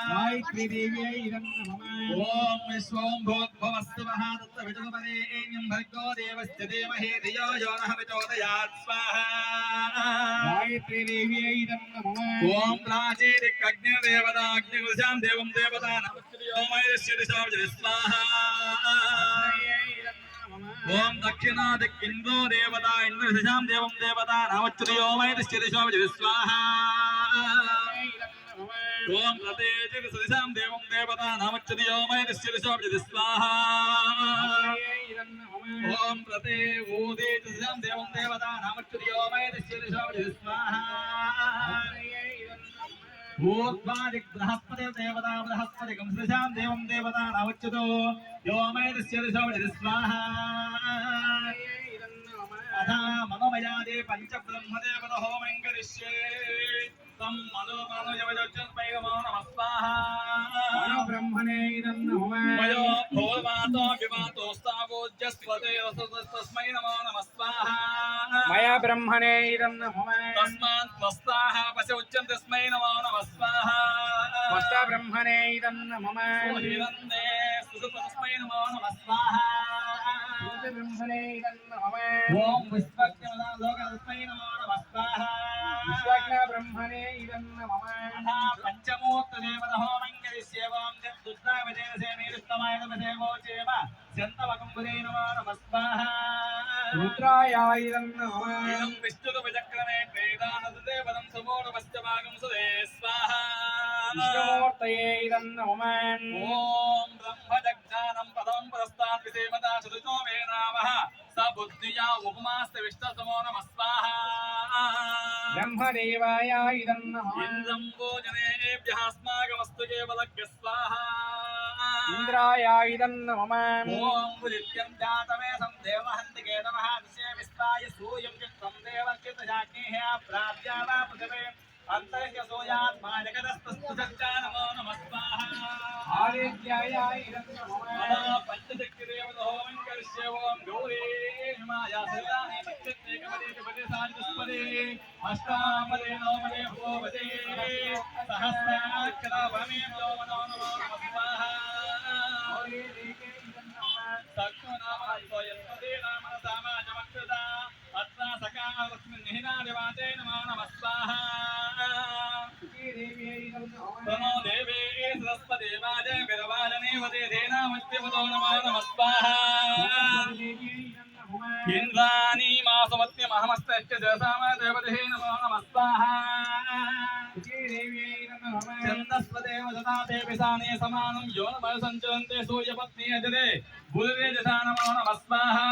गायत्री देव्यै नमः। ओम विश्वोऽम्भूद्भुवस्तु महादत्तवितुर्वरेण्यं भर्गो देवस्य धीमहि धियो यो नः प्रचोदयात् स्वाहा। गायत्री देव्यै नमः। ओम प्राचीदिक्कग्निर्देवताग्निगुरुजां देवं देवता नमस्कृत्योमैश्वर्यशाब्दे स्वाहा। ओम दक्षिणादिक्किन्द्रो देवता इन्द्रजां देवं देवता नमस्कृत्योमैश्वर्यशाब्दे स्वाहा। ओम प्रतेजसदिशां देवं देवता नमस्कृत्योमैश्वर्यशाब्दे स्वाहा। ओम प्रते ऊदेजसदिशां देवं देवता नमस्कृत्योमैश्वर्यशाब्दे स्वाहा। ऊर्ध्वादिग्रहस्पति देवता बृहस्पतिकं सृजां देवं देवता नमच्युतो योमैर्यस्य स्वाहा। अथा मनोमयादे पञ्चब्रह्मदेवता होमं करिष्ये तं मनोमनोयवजोच्चस्मै नमो नमः स्वाहा। ब्रह्मणे नमः। मयो भोर्वातो विवातोस्तावोज्जस्वते रसतस्मै नमो नमः स्वाहा। मया ब्रह्मणे नमः। तस्मात् त्वस्ताः पशौच्यन्ते तस्मै नमो नमः स्वाहा। त्वस्ता ब्रह्मणे नमः। हिरण्ये सुतस्मै नमो नमः स्वाहा। ब्रह्मणे नमः। ओम विश्वज्ञलोकस्मै नमो नमः स्वाहा। विश्वज्ञ ब्रह्मणे नमः। पंचमूर्तदेवता होमं करिष्ये ओम दुर्गावजेनसेनीरुत्तमाय नमः वोचेम शन्तवकुम्भुरे नमो नमः स्वाहा। रुद्राय नमः। इदं विष्णुविचक्रमे वेदानदेवदं समूढपश्चभागं सुदे स्वाहा। विष्णुमूर्तये नमः। ओम ब्रह्मजज्ञानं पदं पुरस्तात् विदेवता चतुर्जो मे नामः स बुद्धिया उपमास्ते विष्णुसमो नमः स्वाहा। ब्रह्मदेवाय नमः। इन्द्रं भोजनेभ्यः अस्माकमस्तु केवलज्ञ स्वाहा। इंद्राय नमः। ओम नित्यं जातवेदं देवहन्तिके नमः विषये विस्ताय सूर्यं चित्तं देवचित्तजाग्नेः प्राप्या वा पृथिवे अन्तर्य सोयात्मा जगदस्तस्तु सच्चा नमो नमः स्वाहा। आदित्याय नमः। पंचशक्तिदेवता होमं करिष्ये ओम गौरी माया सदाने पच्चते कमले कमले साधुस्पदे अष्टामले नवमले भोवते सहस्राक्षरा भवे नमो नमो नमः स्वाहा। सख्यो नाम स्वयंपदे नाम सामाजमक्षदा अत्रा सकाल लक्ष्मी निहिनादिवाते नमो नमः स्वाहा। तनो देवे सरस्वती वाजे विरवाजने वदे धेनामस्तिवतो नमो नमः स्वाहा। इंद्राणी मासवत्यमहमस्तस्य जसाम देवते नमो नमः स्वाहा। चन्दस्वदेव सदा देविसाने समानं यो नमः सञ्चरन्ते सूर्यपत्नी अजरे बुधे जसा नमो नमः स्वाहा।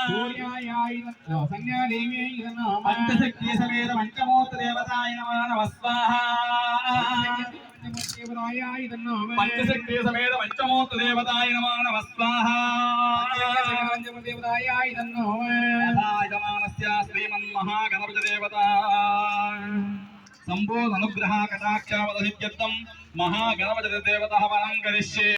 सूर्याय नमः। संज्ञादेव्यै नमः। पंचशक्ति समेत पंचमूर्तदेवताय नमो नमः स्वाहा। पंचमूर्तदेवताय नमः। पंचशक्ति समेत पंचमूर्तदेवताय नमो नमः स्वाहा। पंचमूर्तदेवताय नमः। यजमानस्य श्रीमन्महागणपतिदेवता संपूर्ण अनुग्रह कटाक्षावधित्यर्थं महागणपतिदेवता वरं करिष्ये।